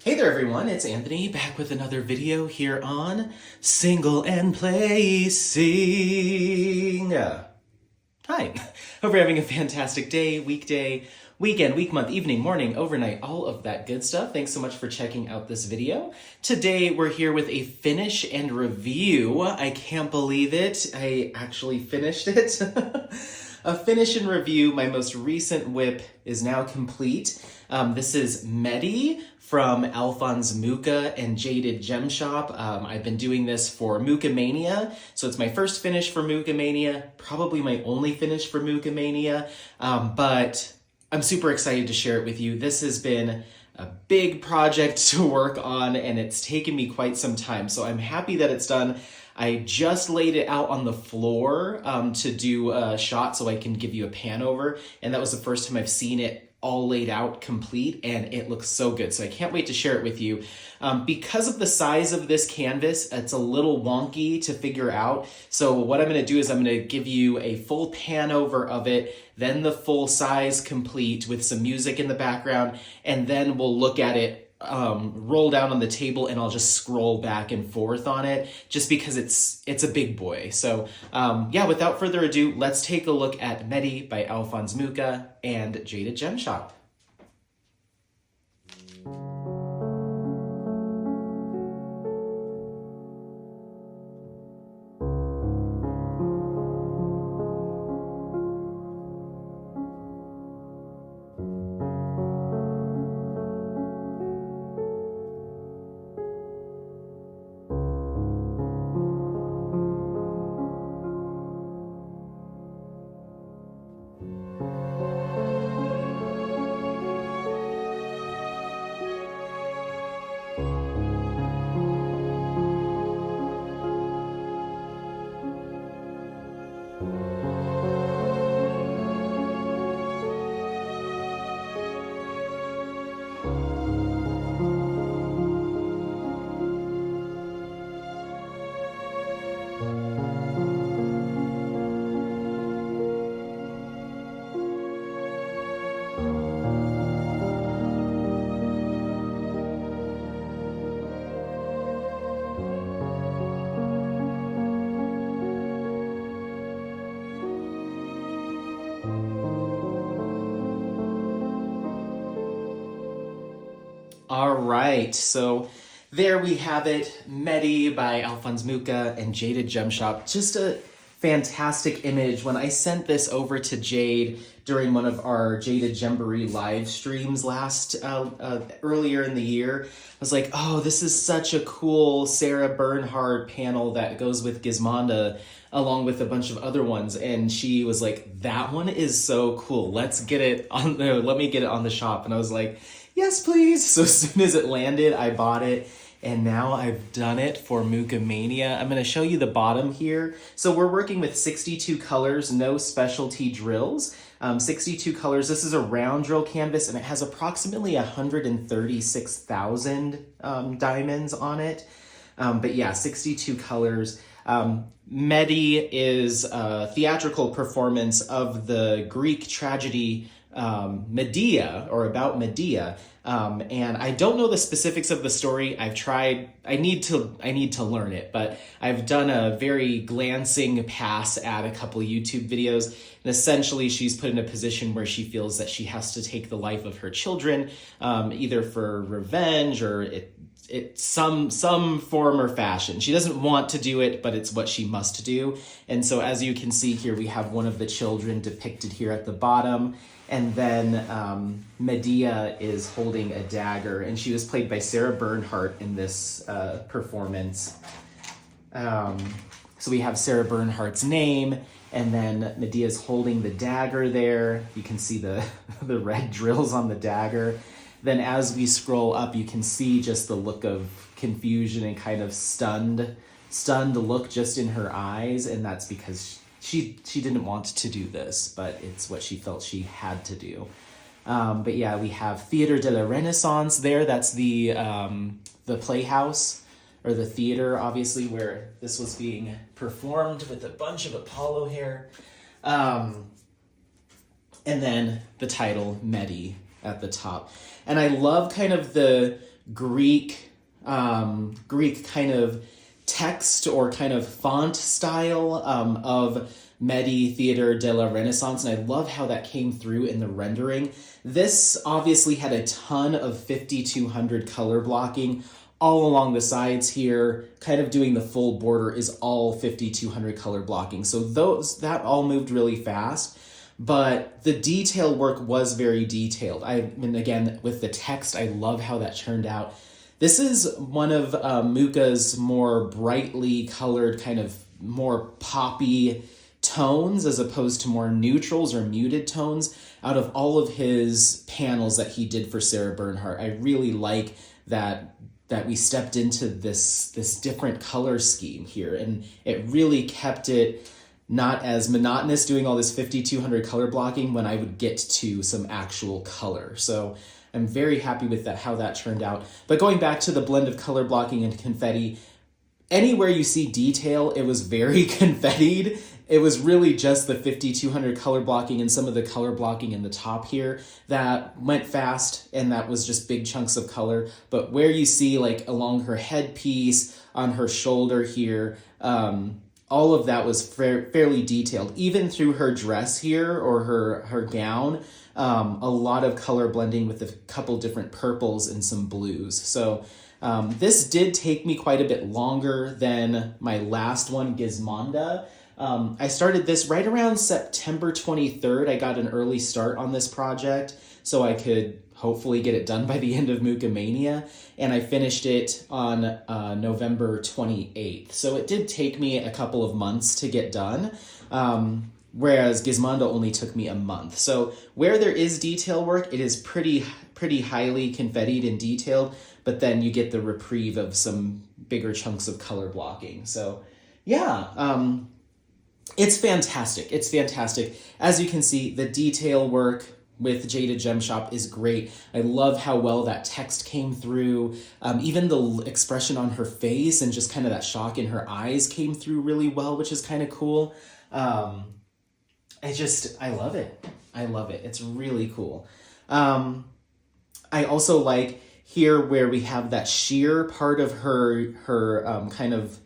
Hey there everyone, it's Anthony back with another video here on Single and Placing. Hi, hope you're having a fantastic day, weekday, weekend, week, month, evening, morning, overnight, all of that good stuff. Thanks so much for checking out this video. Today we're here with a finish and review. I can't believe it, I actually finished it. A finish and review. My most recent whip is now complete. This is Medee from Alphonse Mucha and Jaded Gem Shop. I've been doing this for Mucha Mania, so it's my first finish for Mucha Mania, probably my only finish for Mucha Mania, but I'm super excited to share it with you. This has been a big project to work on, and it's taken me quite some time, so I'm happy that it's done. I just laid it out on the floor to do a shot so I can give you a pan over, and that was the first time I've seen it all laid out complete, and it looks so good. So I can't wait to share it with you. Because of the size of this canvas, it's a little wonky to figure out. So what I'm gonna do is I'm gonna give you a full pan over of it, then the full size complete with some music in the background, and then we'll look at it roll down on the table, and I'll just scroll back and forth on it just because it's a big boy. So yeah, without further ado, let's take a look at Medee by Alphonse Mucha and Jaded Gem Shop. All right, so there we have it, Medee by Alphonse Mucha and Jaded Gem Shop. Just a fantastic image. When I sent this over to Jade during one of our Jaded Gemboree live streams earlier in the year, I was like, oh, this is such a cool Sarah Bernhardt panel that goes with Gizmonda along with a bunch of other ones. And she was like, that one is so cool. Let's get it on there. Let me get it on the shop. And I was like, yes, please. So as soon as it landed, I bought it, and now I've done it for Mucha Mania. I'm going to show you the bottom here. So we're working with 62 colors, no specialty drills. 62 colors. This is a round drill canvas, and it has approximately 136,000 diamonds on it. But yeah, 62 colors. Medee is a theatrical performance of the Greek tragedy Medee, or about Medea. And I don't know the specifics of the story. I've tried, I need to learn it, but I've done a very glancing pass at a couple YouTube videos. And essentially she's put in a position where she feels that she has to take the life of her children, either for revenge or some form or fashion. She doesn't want to do it, but it's what she must do. And so as you can see here, we have one of the children depicted here at the bottom. And then Medee is holding a dagger, and she was played by Sarah Bernhardt in this performance. So we have Sarah Bernhardt's name, and then Medee is holding the dagger there. You can see the red drills on the dagger. Then as we scroll up, you can see just the look of confusion and kind of stunned look just in her eyes, and that's because she didn't want to do this, but it's what she felt she had to do. But yeah, we have Theatre de la Renaissance there. That's the playhouse, or the theater, obviously, where this was being performed with a bunch of Apollo hair. And then the title, Medee, at the top. And I love kind of the Greek, Greek kind of text or kind of font style of Medee Theatre de la Renaissance, and I love how that came through in the rendering. This obviously had a ton of 5200 color blocking all along the sides here, kind of doing the full border is all 5200 color blocking. So that all moved really fast, but the detail work was very detailed. I mean, again, with the text, I love how that turned out. This is one of Mucha's more brightly colored, kind of more poppy tones as opposed to more neutrals or muted tones out of all of his panels that he did for Sarah Bernhardt. I really like that we stepped into this different color scheme here, and it really kept it not as monotonous doing all this 5200 color blocking when I would get to some actual color. So I'm very happy with that, how that turned out. But going back to the blend of color blocking and confetti, anywhere you see detail, it was very confettied. It was really just the 5200 color blocking and some of the color blocking in the top here that went fast, and that was just big chunks of color. But where you see like along her headpiece, on her shoulder here, all of that was fairly detailed. Even through her dress here or her gown, a lot of color blending with a couple different purples and some blues. So this did take me quite a bit longer than my last one, Gizmonda. I started this right around September 23rd. I got an early start on this project so I could hopefully get it done by the end of Mucha Mania, and I finished it on November 28th. So it did take me a couple of months to get done, whereas Gizmonda only took me a month. So where there is detail work, it is pretty highly confettied and detailed, but then you get the reprieve of some bigger chunks of color blocking. So yeah, it's fantastic. It's fantastic. As you can see, the detail work with Jaded Gem Shop is great. I love how well that text came through. Even the expression on her face and just kind of that shock in her eyes came through really well, which is kind of cool. I love it. I love it. It's really cool. I also like here where we have that sheer part of her kind of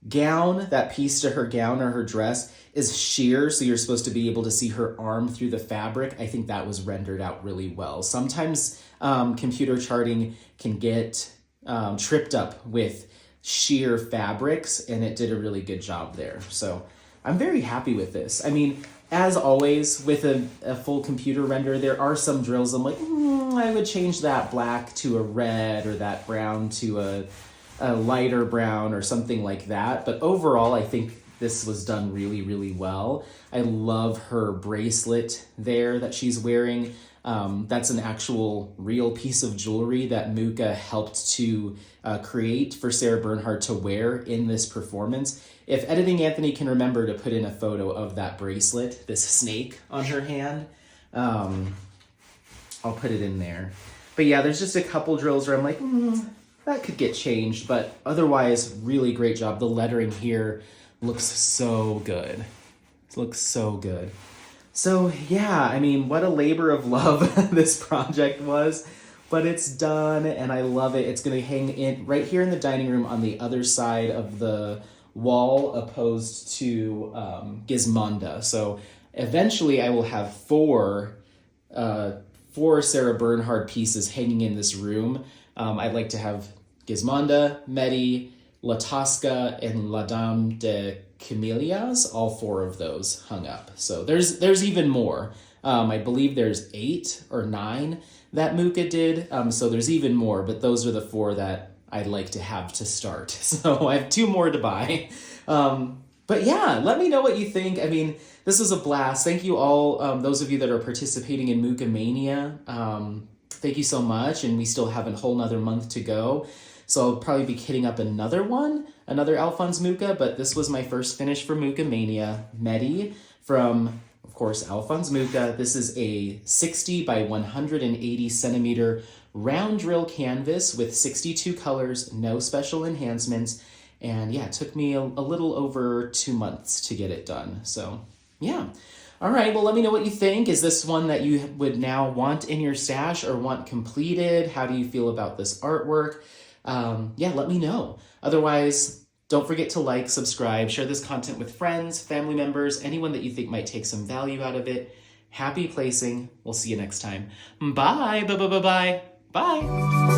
gown, that piece to her gown or her dress is sheer, so you're supposed to be able to see her arm through the fabric. I think that was rendered out really well. Sometimes computer charting can get tripped up with sheer fabrics, and it did a really good job there. So I'm very happy with this. I mean, as always, with a full computer render, there are some drills I'm like, I would change that black to a red or that brown to a lighter brown or something like that. But overall, I think this was done really, really well. I love her bracelet there that she's wearing. That's an actual real piece of jewelry that Mucha helped to create for Sarah Bernhardt to wear in this performance. If Editing Anthony can remember to put in a photo of that bracelet, this snake on her hand, I'll put it in there. But yeah, there's just a couple drills where I'm like, that could get changed, but otherwise, really great job. The lettering here looks so good. It looks so good. So yeah, I mean, what a labor of love this project was, but it's done and I love it. It's gonna hang in right here in the dining room on the other side of the wall opposed to Gizmonda. So eventually I will have four Sarah Bernhardt pieces hanging in this room. I'd like to have Gizmonda, Medee, La Tosca, and La Dame de Camellias, all four of those hung up. So there's even more. I believe there's 8 or 9 that Mucha did. So there's even more, but those are the 4 that I'd like to have to start. So I have 2 more to buy. But yeah, let me know what you think. I mean, this was a blast. Thank you all, those of you that are participating in Mucha Mania. Thank you so much. And we still have a whole nother month to go. So I'll probably be hitting up another Alphonse Mucha, but this was my first finish for Mucha Mania. Medee from, of course, Alphonse Mucha. This is a 60 by 180 centimeter round drill canvas with 62 colors, no special enhancements. And yeah, it took me a little over 2 months to get it done. So yeah. All right, well, let me know what you think. Is this one that you would now want in your stash or want completed? How do you feel about this artwork? Yeah, let me know. Otherwise, don't forget to like, subscribe, share this content with friends, family members, anyone that you think might take some value out of it. Happy placing. We'll see you next time. Bye. Bye. Bye. Bye. Bye.